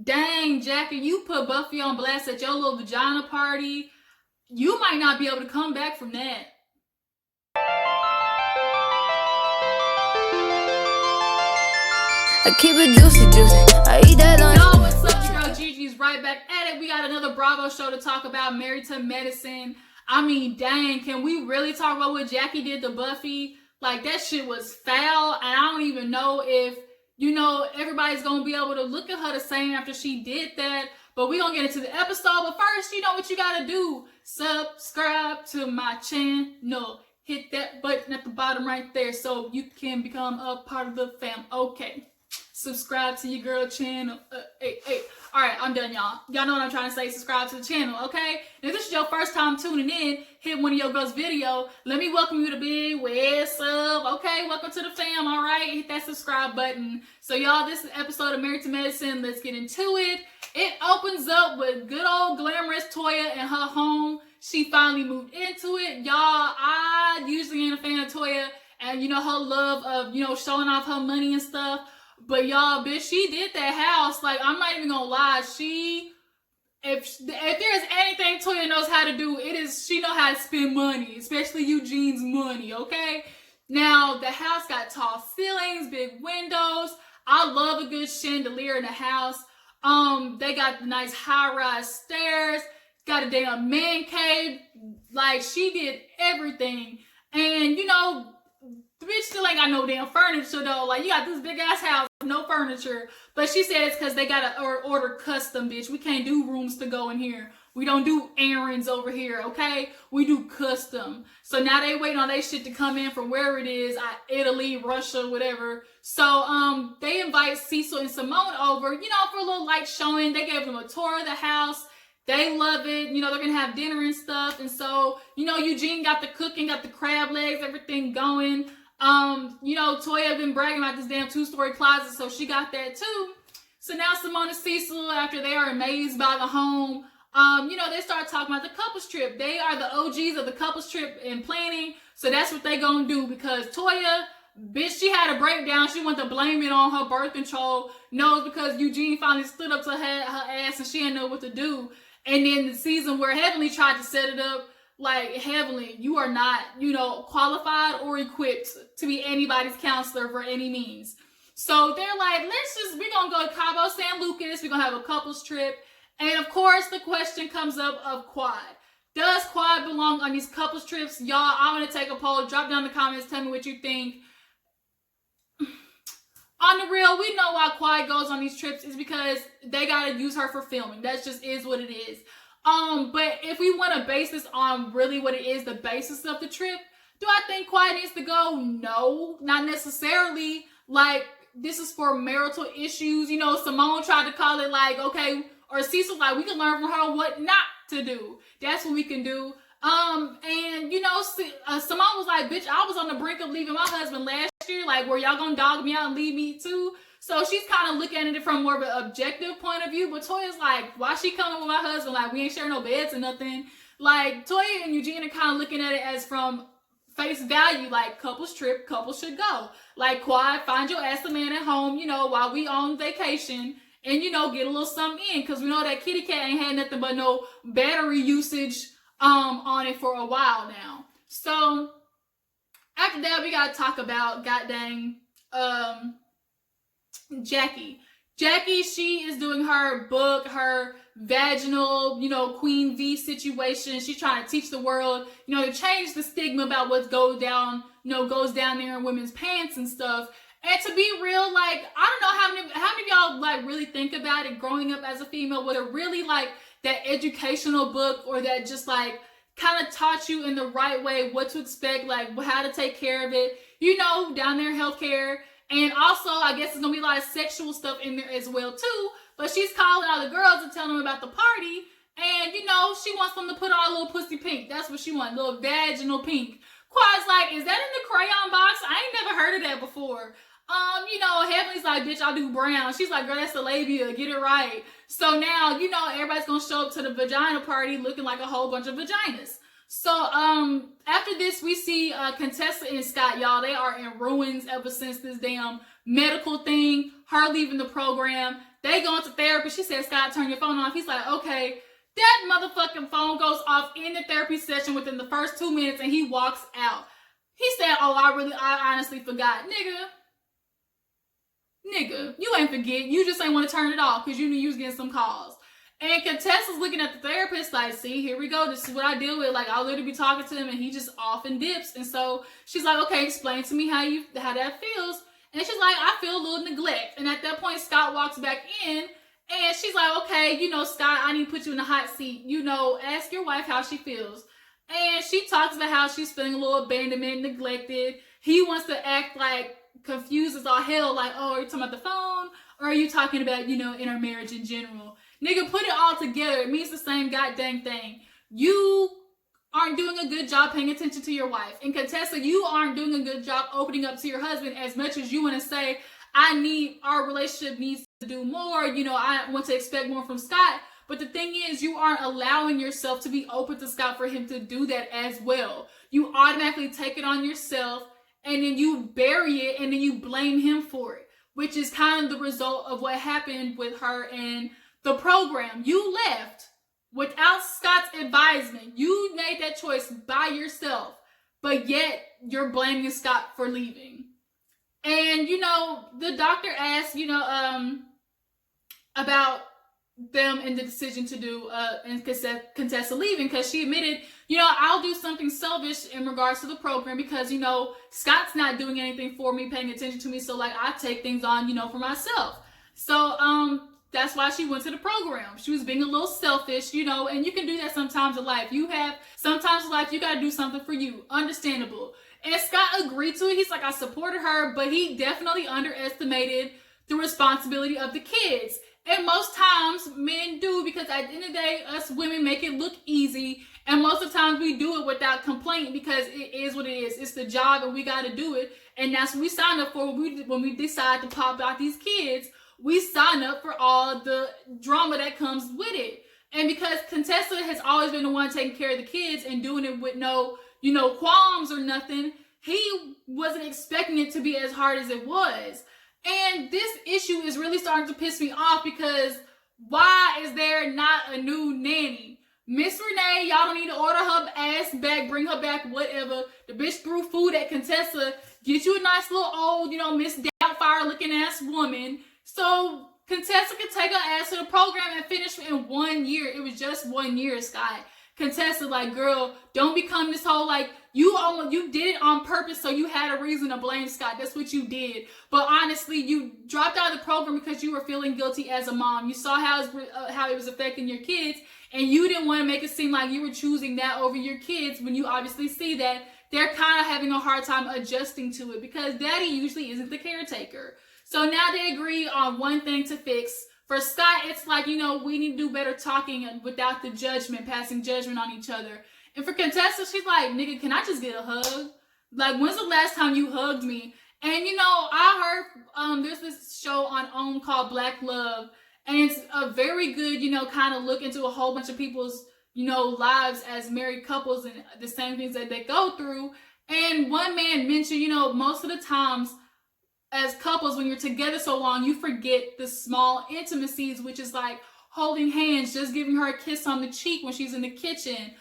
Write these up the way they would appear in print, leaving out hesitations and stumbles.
Dang, Jackie, you put Buffy on blast at your little vagina party. You might not be able to come back from that. I keep it juicy, I eat that lunch. Yo, what's up? Your girl Gigi's right back at it. We got another Bravo show to talk about, Married to Medicine. I mean, dang, can we really talk about what Jackie did to Buffy? Like, that shit was foul, and I don't even know if, everybody's gonna be able to look at her the same after she did that. But we're gonna get into the episode. But first, you know what you gotta do. Subscribe to my channel. Hit that button at the bottom right there so you can become a part of the fam. Okay. Subscribe to your girl channel. Hey. Alright, I'm done, y'all. Y'all know what I'm trying to say. Subscribe to the channel, okay? If this is your first time tuning in, hit one of your girls' video. Let me welcome you to Big West Sub. Okay, welcome to the fam, alright? Hit that subscribe button. So, y'all, this is an episode of Married to Medicine. Let's get into it. It opens up with good old glamorous Toya in her home. She finally moved into it. Y'all, I usually ain't a fan of Toya and, her love of, showing off her money and stuff. But y'all, bitch, she did that house. Like, I'm not even gonna lie. If there's anything Toya knows how to do, it is she know how to spend money, especially Eugene's money, okay? Now, the house got tall ceilings, big windows. I love a good chandelier in the house. They got the nice high-rise stairs. Got a damn man cave. Like, she did everything. And, the bitch still ain't got no damn furniture, though. Like, you got this big-ass house, no furniture. But she said it's because they got to order custom, bitch. We can't do rooms to go in here. We don't do errands over here, okay? We do custom. So now they waiting on their shit to come in from wherever it is, Italy, Russia, whatever. So they invite Cecil and Simmone over, for a little light showing. They gave them a tour of the house. They love it. They're going to have dinner and stuff. And so, Eugene got the cooking, got the crab legs, everything going. Toya been bragging about this damn 2-story closet, so she got that too. So now Simmone and Cecil, after they are amazed by the home, they start talking about the couples trip. They are the OGs of the couples trip and planning, so that's what they gonna do because Toya, bitch, she had a breakdown. She wanted to blame it on her birth control. No, it's because Eugene finally stood up to her ass and she didn't know what to do. And then the season where Heavenly tried to set it up, like, Heavenly, you are not, qualified or equipped to be anybody's counselor for any means. So they're like, we're going to go to Cabo San Lucas. We're going to have a couples trip. And of course, the question comes up of Quad. Does Quad belong on these couples trips? Y'all, I'm going to take a poll. Drop down in the comments. Tell me what you think. On the real, we know why Quad goes on these trips is because they got to use her for filming. That just is what it is. But if we want to base this on really what it is, the basis of the trip, do I think Quad needs to go? No, not necessarily. Like, this is for marital issues. Simmone tried to call it like, okay, or Cecil, like, we can learn from her what not to do. That's what we can do. And, Simmone was like, bitch, I was on the brink of leaving my husband last year. Like, were y'all gonna dog me out and leave me too? So she's kind of looking at it from more of an objective point of view. But Toya's like, why she coming with my husband? Like, we ain't sharing no beds or nothing. Like, Toya and Eugene are kind of looking at it as from face value. Like, couples trip, couples should go. Like, Quad, find your ass a man at home, while we on vacation. And, get a little something in. Because we know that kitty cat ain't had nothing but no battery usage on it for a while now. So, after that, we got to talk about, goddamn, Jackie, she is doing her book, her vaginal, Queen V situation. She's trying to teach the world, to change the stigma about what goes down there in women's pants and stuff. And to be real, like, I don't know how many of y'all, like, really think about it growing up as a female. Was it really, like, that educational book or that just, like, kind of taught you in the right way what to expect, like, how to take care of it, down there in healthcare. And also, I guess there's going to be a lot of sexual stuff in there as well, too. But she's calling all the girls and telling them about the party. And, she wants them to put on a little pussy pink. That's what she wants, a little vaginal pink. Quad's like, is that in the crayon box? I ain't never heard of that before. Heavenly's like, bitch, I'll do brown. She's like, girl, that's the labia. Get it right. So now, everybody's going to show up to the vagina party looking like a whole bunch of vaginas. So, after this, we see, Contessa and Scott, y'all. They are in ruins ever since this damn medical thing. Her leaving the program. They go into therapy. She said, Scott, turn your phone off. He's like, okay. That motherfucking phone goes off in the therapy session within the first 2 minutes, and he walks out. He said, oh, I honestly forgot. Nigga, you ain't forget. You just ain't want to turn it off because you knew you was getting some calls. And Contessa's looking at the therapist like, see, here we go. This is what I deal with. Like, I'll literally be talking to him and he just off and dips. And so she's like, okay, explain to me how that feels. And she's like, I feel a little neglect. And at that point, Scott walks back in and she's like, okay, Scott, I need to put you in the hot seat. Ask your wife how she feels. And she talks about how she's feeling a little abandonment, neglected. He wants to act like confused as all hell. Like, oh, are you talking about the phone? Or are you talking about, in our marriage in general? Nigga, put it all together. It means the same goddamn thing. You aren't doing a good job paying attention to your wife. And Contessa, you aren't doing a good job opening up to your husband as much as you want to say, our relationship needs to do more. I want to expect more from Scott. But the thing is, you aren't allowing yourself to be open to Scott for him to do that as well. You automatically take it on yourself and then you bury it and then you blame him for it, which is kind of the result of what happened with her and the program. You left without Scott's advisement. You made that choice by yourself, but yet you're blaming Scott for leaving. And, the doctor asked, about them and the decision to do and Contessa leaving, because she admitted, I'll do something selfish in regards to the program because, Scott's not doing anything for me, paying attention to me. So like I take things on, for myself. So, that's why she went to the program. She was being a little selfish, and you can do that sometimes in life. Sometimes in life, you got to do something for you. Understandable. And Scott agreed to it. He's like, I supported her, but he definitely underestimated the responsibility of the kids. And most times men do, because at the end of the day, us women make it look easy. And most of the times we do it without complaint because it is what it is. It's the job and we got to do it. And that's what we sign up for when we decide to pop out these kids. We sign up for all the drama that comes with it. And because Contessa has always been the one taking care of the kids and doing it with no, qualms or nothing, he wasn't expecting it to be as hard as it was. And this issue is really starting to piss me off because why is there not a new nanny? Miss Renee, y'all don't need to order her ass back, bring her back, whatever. The bitch threw food at Contessa. Get you a nice little old, Miss Doubtfire looking ass woman. So Contessa could take her ass to the program and finish in 1 year. It was just 1 year, Scott. Contessa, like, girl, don't become this whole, like, you did it on purpose so you had a reason to blame Scott. That's what you did. But honestly, you dropped out of the program because you were feeling guilty as a mom. You saw how it was affecting your kids, and you didn't want to make it seem like you were choosing that over your kids when you obviously see that they're kind of having a hard time adjusting to it because daddy usually isn't the caretaker. So now they agree on one thing to fix. For Scott, it's like, we need to do better talking without the passing judgment on each other. And for Contessa, she's like, nigga, can I just get a hug? Like, when's the last time you hugged me? And, I heard there's this show on OWN called Black Love. And it's a very good, kind of look into a whole bunch of people's, lives as married couples and the same things that they go through. And one man mentioned, most of the times, as couples, when you're together so long, you forget the small intimacies, which is like holding hands, just giving her a kiss on the cheek when she's in the kitchen,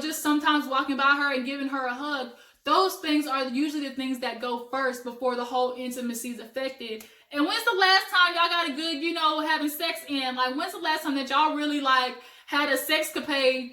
just sometimes walking by her and giving her a hug. Those things are usually the things that go first before the whole intimacy is affected. And when's the last time y'all got a good, having sex in? Like, when's the last time that y'all really, like, had a sexcapade,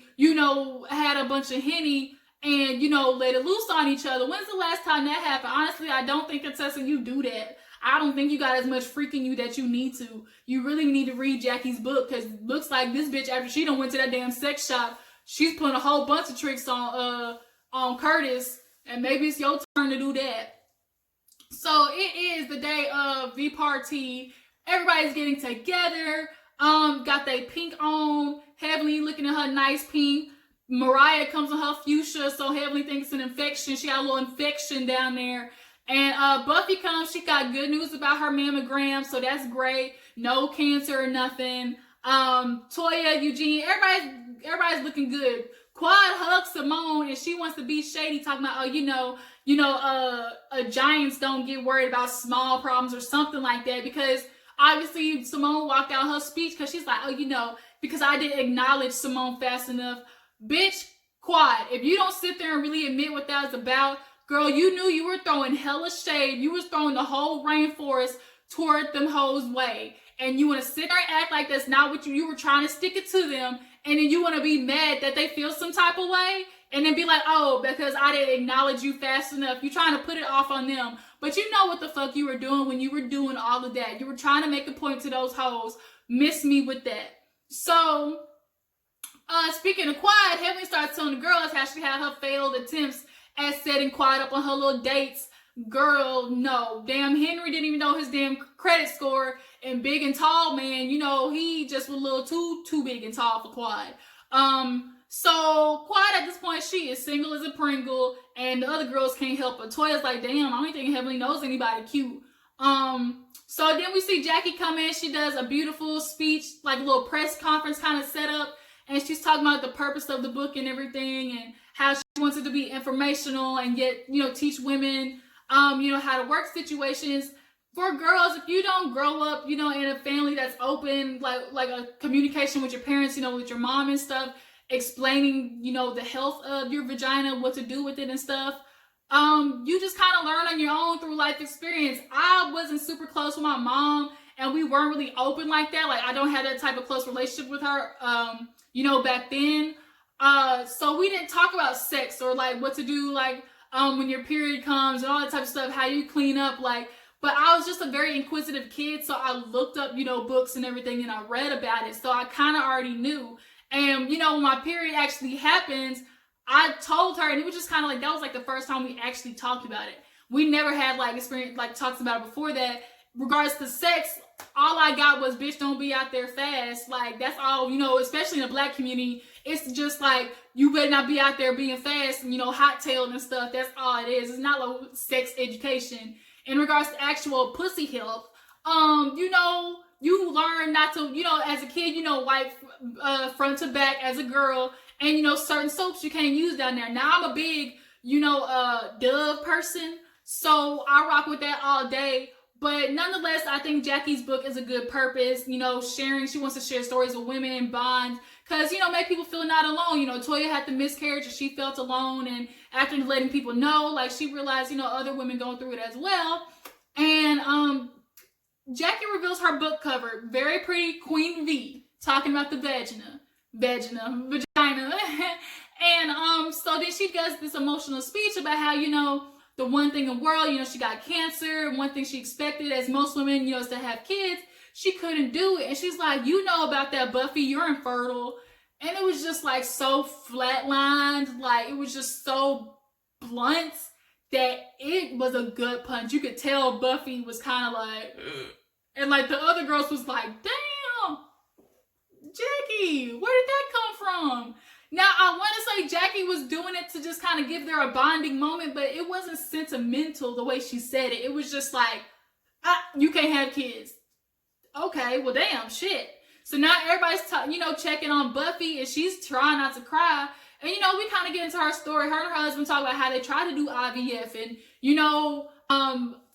had a bunch of Henny and, let it loose on each other? When's the last time that happened? Honestly, I don't think, Contessa, you do that. I don't think you got as much freak in you that you need to. You really need to read Jackie's book, because it looks like this bitch, after she done went to that damn sex shop, she's putting a whole bunch of tricks on Curtis, and maybe it's your turn to do that. So it is the day of the party. Everybody's getting together. Got they pink on. Heavenly looking at her nice pink. Mariah comes in her fuchsia, so Heavenly thinks it's an infection. She got a little infection down there. And Buffy comes. She got good news about her mammogram, so that's great. No cancer or nothing. Toya, Eugene, everybody's looking good. Quad hugs Simmone, and she wants to be shady, talking about, giants don't get worried about small problems or something like that, because Obviously, Simmone walked out her speech because she's like, oh, you know, because I didn't acknowledge Simmone fast enough. Bitch, Quad, if you don't sit there and really admit what that was about, girl, you knew you were throwing hella shade. You was throwing the whole rainforest toward them hoes' way. And you want to sit there and act like that's not what you were trying to stick it to them. And then you want to be mad that they feel some type of way. And then be like, oh, because I didn't acknowledge you fast enough. You're trying to put it off on them. But you know what the fuck you were doing when you were doing all of that. You were trying to make a point to those hoes. Miss me with that. So, speaking of Quiet, Heavenly starts telling the girls how she had her failed attempts at setting Quiet up on her little dates. Girl, no. Damn, Henry didn't even know his damn credit score. And big and tall, man, you know, he just was a little too big and tall for Quiet. So Quiet at this point, she is single as a Pringle, and the other girls can't help her. Toya's like, damn, I don't think Heavenly knows anybody cute. So then we see Jackie come in. She does a beautiful speech, like a little press conference kind of setup, and she's talking about the purpose of the book and everything, and how she wants it to be informational and yet, you know, teach women, you know, how to work situations. For girls, if you don't grow up, you know, in a family that's open, like a communication with your parents, you know, with your mom and stuff, explaining, you know, the health of your vagina, what to do with it and stuff. You just kind of learn on your own through life experience. I wasn't super close with my mom, and we weren't really open like that. Like, I don't have that type of close relationship with her, you know, back then. So we didn't talk about sex or like what to do, like, when your period comes and all that type of stuff, how you clean up, like. But I was just a very inquisitive kid, so I looked up, you know, books and everything, and I read about it. So I kind of already knew. And, you know, when my period actually happens, I told her, and it was just kind of like, that was like the first time we actually talked about it. We never had like experience, like talks about it before that. Regards to sex, all I got was, bitch, don't be out there fast. Like, that's all, you know, especially in the Black community. It's just like, you better not be out there being fast and, you know, hot-tailed and stuff. That's all it is. It's not like sex education. In regards to actual pussy health, you know, you learn not to, you know, as a kid, you know, wipe front to back as a girl, and, you know, certain soaps you can't use down there. Now, I'm a big, you know, Dove person, so I rock with that all day. But nonetheless, I think Jackie's book is a good purpose, you know, sharing. She wants to share stories with women and bond, because, you know, make people feel not alone. You know, Toya had the miscarriage and she felt alone, and after letting people know, like, she realized, you know, other women going through it as well. And Jackie reveals her book cover, very pretty, Queen V, talking about the vagina. And so then she does this emotional speech about how, you know, the one thing in the world, you know, she got cancer, and one thing she expected, as most women, you know, is to have kids. She couldn't do it. And she's like, you know about that, Buffy, you're infertile. And it was just like so flatlined, like it was just so blunt that it was a good punch. You could tell Buffy was kind of like, ugh. And like the other girls was like, damn, Jackie, where did that come from? Now, I want to say Jackie was doing it to just kind of give there a bonding moment, but it wasn't sentimental the way she said it. It was just like, you can't have kids. Okay, well, damn, shit. So now everybody's, you know, checking on Buffy, and she's trying not to cry. And, you know, we kind of get into her story. Her and her husband talk about how they try to do IVF and, you know,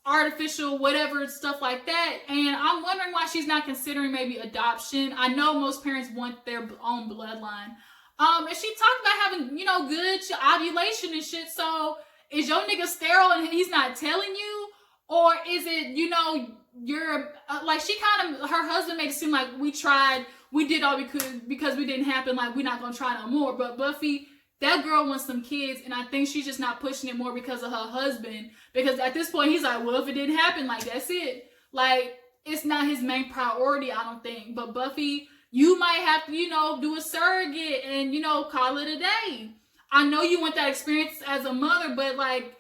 artificial whatever, stuff like that. And I'm wondering why she's not considering maybe adoption. I know most parents want their own bloodline. And she talked about having, you know, good ovulation and shit. So is your nigga sterile and he's not telling you? Or is it, you know, you're like, she kind of, her husband made it seem like we tried, we did all we could because we didn't happen, like we're not gonna try no more. But Buffy, that girl wants some kids, and I think she's just not pushing it more because of her husband. Because at this point, he's like, well, if it didn't happen, like, that's it. Like, it's not his main priority, I don't think. But Buffy, you might have to, you know, do a surrogate and, you know, call it a day. I know you want that experience as a mother, but like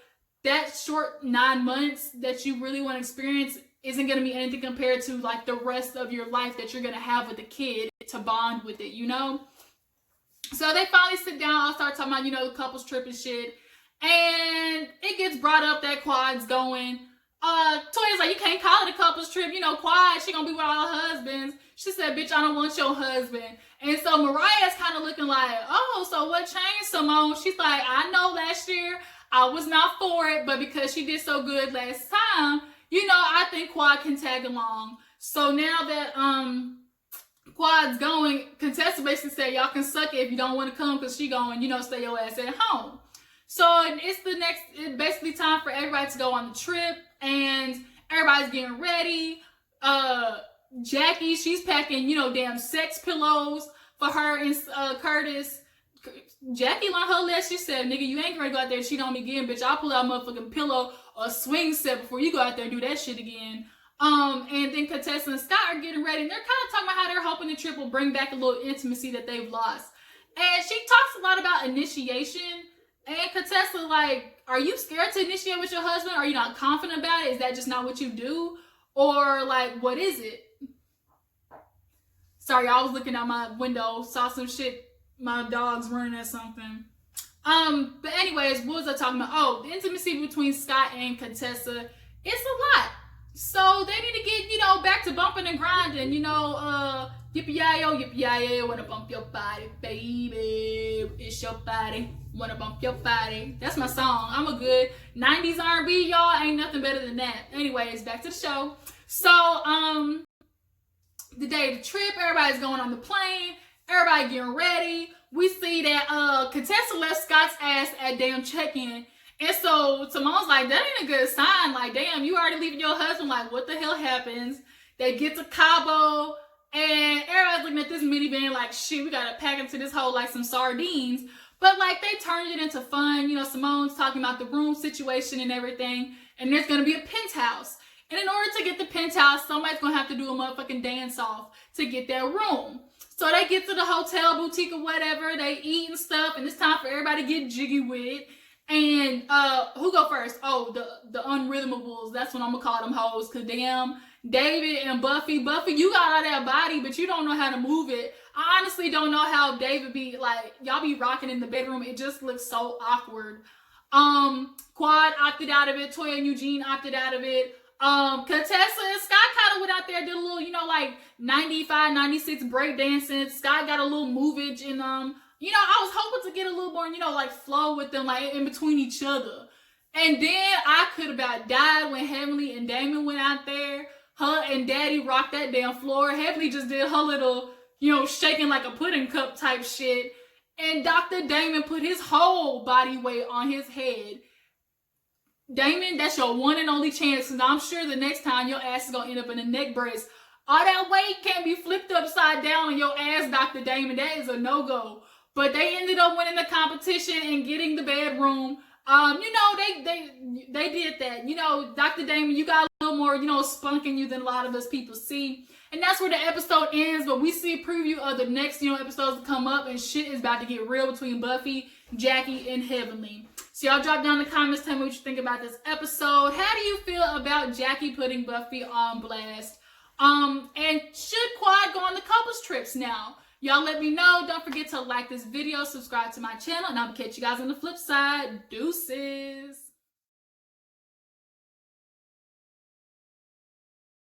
that short 9 months that you really want to experience isn't going to be anything compared to like the rest of your life that you're going to have with the kid to bond with it, you know? So they finally sit down, I'll start talking about, you know, the couples trip and shit. And it gets brought up that Quad's going. Toya's like, you can't call it a couples trip, you know, Quad, she gonna be with all her husbands. She said, bitch, I don't want your husband. And so Mariah's kind of looking like, oh, so what changed, Simmone? She's like, I know last year I was not for it, but because she did so good last time, you know, I think Quad can tag along. So now that Quad's going, Contessa basically said y'all can suck it if you don't want to come because she going, you know, stay your ass at home. So it's basically time for everybody to go on the trip, and everybody's getting ready. Jackie, she's packing, you know, damn sex pillows for her and Curtis. Jackie learned her lesson. She said, nigga, you ain't gonna go out there and cheat on me again, bitch. I'll pull out a motherfucking pillow or a swing set before you go out there and do that shit again. And then Contessa and Scott are getting ready, and they're kind of talking about how they're hoping the trip will bring back a little intimacy that they've lost. And she talks a lot about initiation. And Contessa, like, are you scared to initiate with your husband? Are you not confident about it? Is that just not what you do? Or, like, what is it? Sorry, I was looking out my window, saw some shit, my dog's running at something. But anyways, what was I talking about? Oh, the intimacy between Scott and Contessa, it's a lot. So they need to get, you know, back to bumping and grinding, you know, yippee-yi-yo, wanna bump your body, baby, it's your body, wanna bump your body. That's my song. I'm a good 90s R&B, y'all, ain't nothing better than that. Anyways, back to the show. So, the day of the trip, everybody's going on the plane, everybody getting ready. We see that, Contessa left Scott's ass at damn check-in. And so Simone's like, that ain't a good sign. Like, damn, you already leaving your husband. Like, what the hell happens? They get to Cabo, and everybody's looking at this minivan like, shit, we gotta pack into this hole like some sardines. But, like, they turned it into fun. You know, Simone's talking about the room situation and everything. And there's gonna be a penthouse. And in order to get the penthouse, somebody's gonna have to do a motherfucking dance-off to get that room. So they get to the hotel, boutique, or whatever. They eat and stuff, and it's time for everybody to get jiggy with it. And who go first? Oh, the unrhythmables. That's what I'm gonna call them hoes. Cause damn, David and Buffy, you got all that body, but you don't know how to move it. I honestly don't know how David be like. Y'all be rocking in the bedroom. It just looks so awkward. Quad opted out of it. Toya and Eugene opted out of it. Contessa and Scott kind of went out there, did a little, you know, like 95, 96 break dancing. Scott got a little movage and you know, I was hoping to get a little more, you know, like flow with them, like in between each other. And then I could about died when Heavenly and Damon went out there. Her and Daddy rocked that damn floor. Heavenly just did her little, you know, shaking like a pudding cup type shit. And Dr. Damon put his whole body weight on his head. Damon, that's your one and only chance, because I'm sure the next time your ass is going to end up in a neck brace. All that weight can't be flipped upside down on your ass, Dr. Damon. That is a no-go. But they ended up winning the competition and getting the bedroom. You know, they did that. You know, Dr. Damon, you got a little more, you know, spunk in you than a lot of us people see. And that's where the episode ends. But we see a preview of the next, you know, episodes to come up. And shit is about to get real between Buffy, Jackie, and Heavenly. So y'all drop down in the comments. Tell me what you think about this episode. How do you feel about Jackie putting Buffy on blast? And should Quad go on the couples trips now? Y'all let me know. Don't forget to like this video, subscribe to my channel, and I'll catch you guys on the flip side. Deuces.